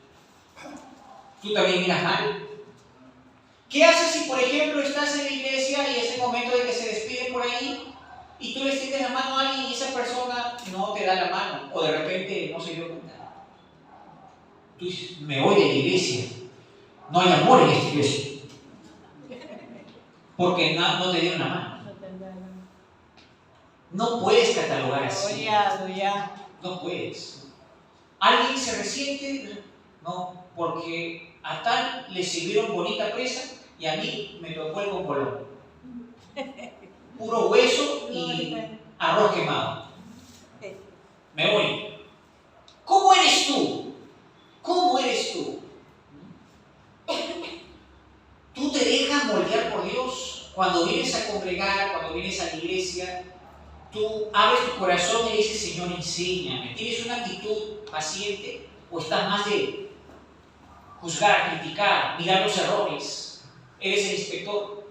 ¿Tú también miras mal? ¿Qué haces si, por ejemplo, estás en la iglesia y es el momento de que se despiden por ahí y tú le extiendes la mano a alguien y esa persona no te da la mano o de repente no se dio cuenta? Tú dices, me voy de la iglesia. No hay amor en esta iglesia. Porque no te dieron la mano. No puedes catalogar así. No puedes. ¿Alguien se resiente? No, porque a tal le sirvieron bonita presa y a mí me tocó el congolón. Puro hueso y arroz quemado. Me voy. ¿Cómo eres tú? ¿Cómo eres tú? ¿Tú te dejas moldear por Dios? Cuando vienes a congregar, cuando vienes a la iglesia, tú abres tu corazón y le dices, Señor, enséñame. ¿Tienes una actitud paciente o estás más de juzgar, criticar, mirar los errores? ¿Eres el inspector?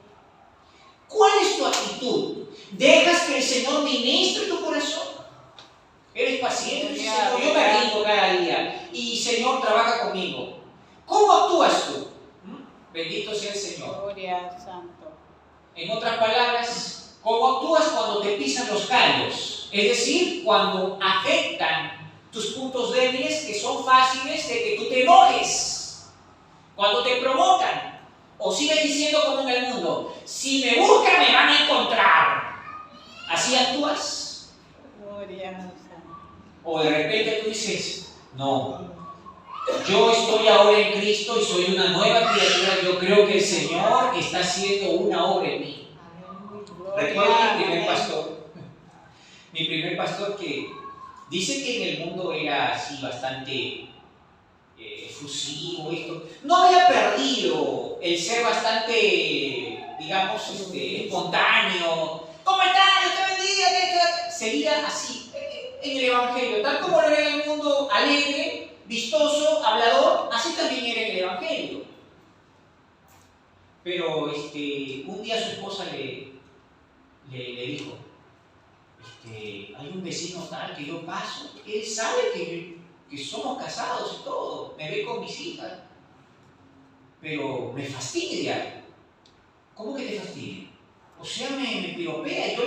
¿Cuál es tu actitud? ¿Dejas que el Señor ministre tu corazón? ¿Eres paciente? Dices, Señor, yo me rindo cada día y Señor trabaja conmigo. ¿Cómo actúas tú? Bendito sea el Señor. Gloria al Santo. En otras palabras, ¿cómo actúas cuando te pisan los callos? Es decir, cuando afectan tus puntos débiles que son fáciles de que tú te enojes. Cuando te provocan. O sigues diciendo como en el mundo, si me buscan me van a encontrar. ¿Así actúas? Gloria al Santo. O de repente tú dices, no, yo estoy ahora en Cristo y soy una nueva criatura. Yo creo que el Señor está haciendo una obra en mí. Recuerdo mi primer pastor. Mi primer pastor que dice que en el mundo era así bastante efusivo, esto. No había perdido el ser bastante, digamos, espontáneo. ¿Cómo estás? Dios te bendiga. Seguía así en el Evangelio, tal como lo era en el mundo alegre, vistoso, hablador, así también era en el Evangelio. Pero un día su esposa le dijo, hay un vecino tal que yo paso, él sabe que somos casados y todo, me ve con mis hijas, pero me fastidia. ¿Cómo que te fastidia? O sea, me piropea, yo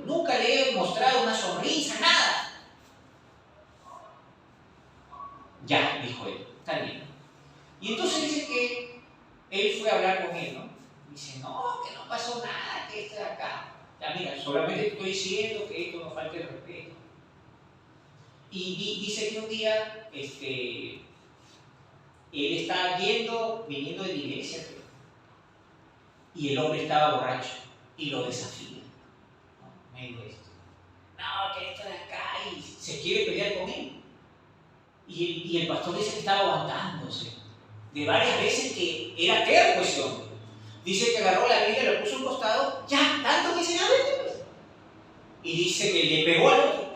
nunca le he mostrado una sonrisa, nada. Ya, dijo él, está bien. Y entonces dice que él fue a hablar con él, ¿no? Dice, no, que no pasó nada, que esto de acá. Ya, mira, solamente estoy diciendo que esto no falte el respeto. Y dice que un día, él estaba viniendo de la iglesia, creo, y el hombre estaba borracho y lo desafía. ¿No? Medio esto. No, que esto de acá, y se quiere pelear con él. Y el pastor dice que estaba aguantándose de varias veces que era terco ese hombre. Dice que agarró la Biblia, lo puso a un costado, ya, tanto que se pues. Y dice que le pegó al otro.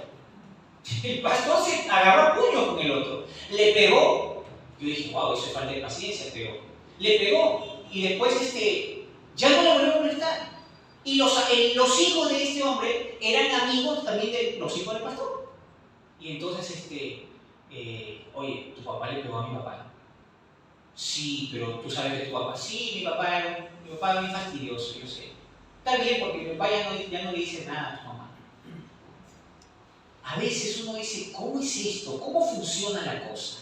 El pastor se agarró a puño con el otro. Le pegó. Yo dije, wow, eso es falta de paciencia, pero le pegó. Y después ya no le volvió a molestar. Y los hijos de este hombre eran amigos también de los hijos del pastor. Y entonces, oye, tu papá le pegó a mi papá. Sí, pero tú sabes que tu papá, sí, mi papá era muy fastidioso, yo sé. Está bien, porque mi papá ya no le dice nada a tu mamá. A veces uno dice, ¿cómo es esto? ¿Cómo funciona la cosa?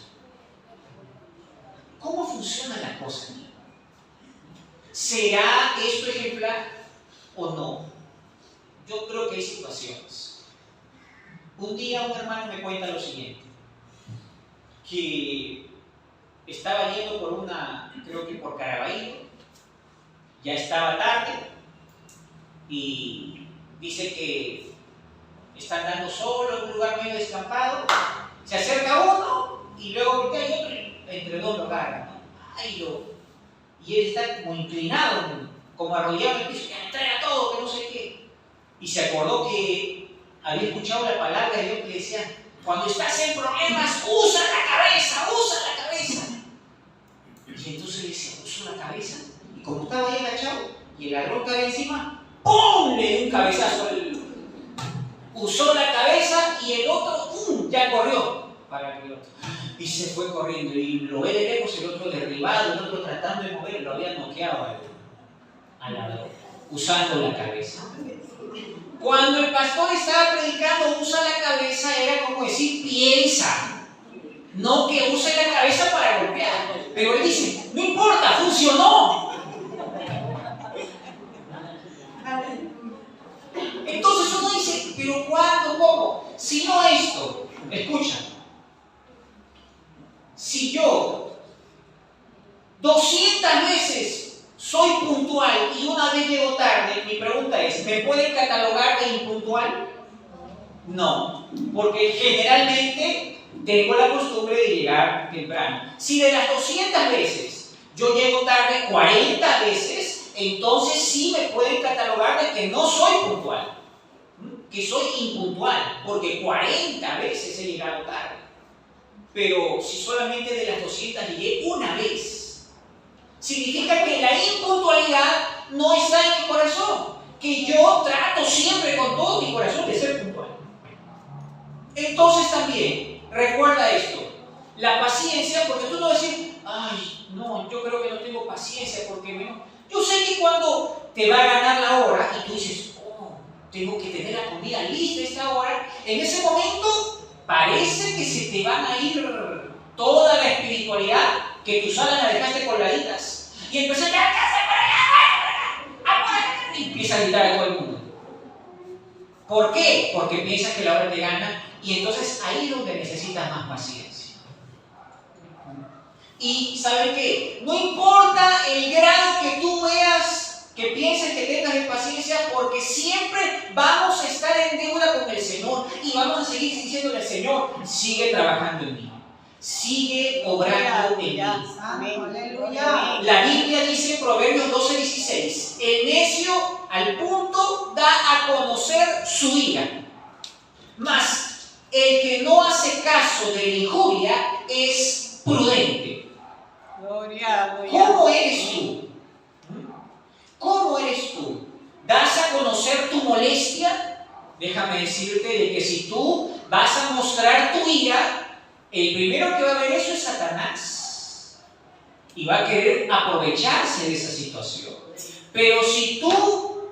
¿Cómo funciona la cosa aquí? ¿Será esto ejemplar o no? Yo creo que hay situaciones. Un día un hermano me cuenta lo siguiente, que estaba yendo creo que por Caraballo, ya estaba tarde y dice que está andando solo en un lugar medio descampado, se acerca uno y luego hay otro entre dos lo agarra, ¿no? Y él está como inclinado, como arrodillado en el piso, que me traiga todo, que no sé qué. Y se acordó que había escuchado la palabra de Dios que decía, cuando estás en problemas, usa la cabeza. Y entonces le decía, usa la cabeza. Y como estaba ahí agachado y el ladrón estaba encima, ¡pum! Le dio un cabezazo. Usó la cabeza y el otro, ¡pum! Ya corrió para el otro. Y se fue corriendo. Y lo ve de lejos, el otro derribado, el otro tratando de mover, lo había noqueado al ladrón, usando la cabeza. Cuando el pastor estaba predicando, usa la cabeza, era como decir, piensa. No que use la cabeza para golpear. Pero él dice, no importa, funcionó. Entonces uno dice, pero ¿cuándo? ¿Cómo? Si no esto, Escucha. Si yo 200 veces soy puntual y una vez llego tarde, mi pregunta es, ¿me pueden catalogar de impuntual? No, porque generalmente tengo la costumbre de llegar temprano. Si de las 200 veces yo llego tarde 40 veces, entonces sí me pueden catalogar de que no soy puntual, que soy impuntual, porque 40 veces he llegado tarde. Pero si solamente de las 200 llegué una vez, significa que la impuntualidad no está en mi corazón, que yo trato siempre con todo mi corazón de ser puntual. Entonces también, recuerda esto, la paciencia, porque tú no vas a decir, ay, no, yo creo que no tengo paciencia porque yo sé que cuando te va a ganar la hora y tú dices, oh, tengo que tener la comida lista a esta hora, en ese momento parece que se te van a ir toda la espiritualidad, que tus alas la dejaste colgaditas y empezaste a y empiezas a gritar a todo el mundo. ¿Por qué? Porque piensas que la hora te gana y entonces ahí es donde necesitas más paciencia. Y ¿saben qué? No importa el grado que tú veas, que pienses que tengas de paciencia, porque siempre vamos a estar en deuda con el Señor y vamos a seguir diciéndole al Señor, sigue trabajando en mí, sigue obrando en mí. Aleluya. La Biblia dice en Proverbios 12:16, el necio al punto da a conocer su ira, mas el que no hace caso de la injuria es prudente. Gloria. ¿Cómo eres tú? ¿Cómo eres tú? ¿Das a conocer tu molestia? Déjame decirte de que si tú vas a mostrar tu ira, el primero que va a ver eso es Satanás y va a querer aprovecharse de esa situación. Pero si tú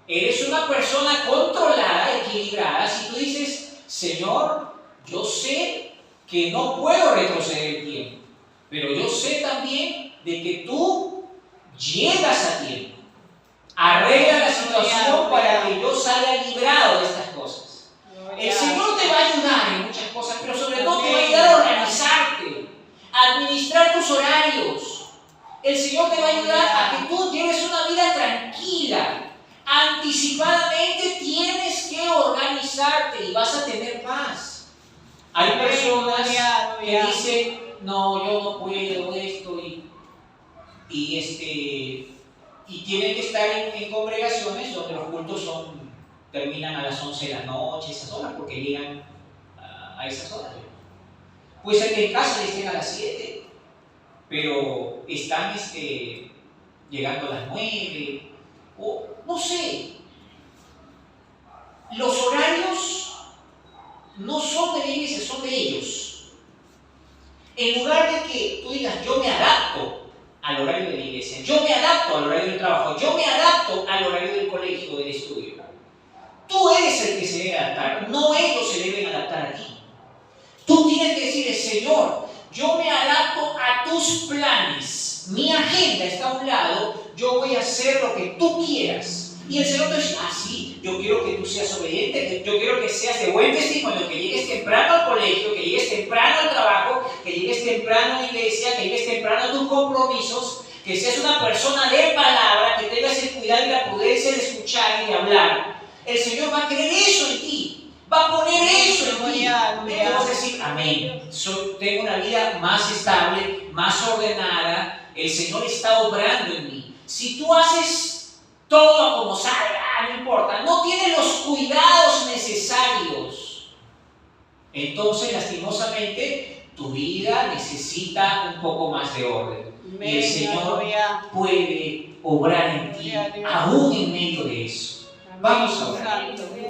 eres una persona controlada, equilibrada, si tú dices, Señor, yo sé que no puedo retroceder el tiempo, pero yo sé también de que tú llegas a tiempo, arregla la situación para que yo salga librado de estas cosas. El Señor te va a ayudar en muchas cosas, pero sobre todo te va a ayudar a organizarte, a administrar tus horarios. El Señor te va a ayudar a que tú lleves una vida tranquila. Anticipadamente tienes que organizarte y vas a tener paz. Hay personas que dicen, no, yo no puedo esto y tienen que estar en congregaciones donde los cultos terminan a las 11 de la noche, esas horas, porque llegan a esas horas. Puede ser que en casa estén a las 7, pero están llegando a las 9, o no sé. Los horarios no son de la iglesia, son de ellos. En lugar de que tú digas, yo me adapto al horario de la iglesia, yo me adapto al horario del trabajo, yo me adapto al horario del colegio, del estudio. Tú eres el que se debe adaptar, no ellos se deben adaptar a ti. Tú tienes que decirle, Señor, yo me adapto a tus planes, mi agenda está a un lado, yo voy a hacer lo que tú quieras. Y el Señor te dice, sí, yo quiero que tú seas obediente, yo quiero que seas de buen testimonio, que llegues temprano al colegio, que llegues temprano al trabajo, que llegues temprano a la iglesia, que llegues temprano a tus compromisos, que seas una persona de palabra, que tengas el cuidado y la prudencia de escuchar y de hablar. El Señor va a querer eso en ti, va a poner eso en ti. Tú vas a decir, amén, tengo una vida más estable, más ordenada, el Señor está obrando en mí. Si tú haces todo como salga, no importa, no tienes los cuidados necesarios, entonces lastimosamente tu vida necesita un poco más de orden. Y el Señor puede obrar en ti, aún en medio de eso. Vamos a orar.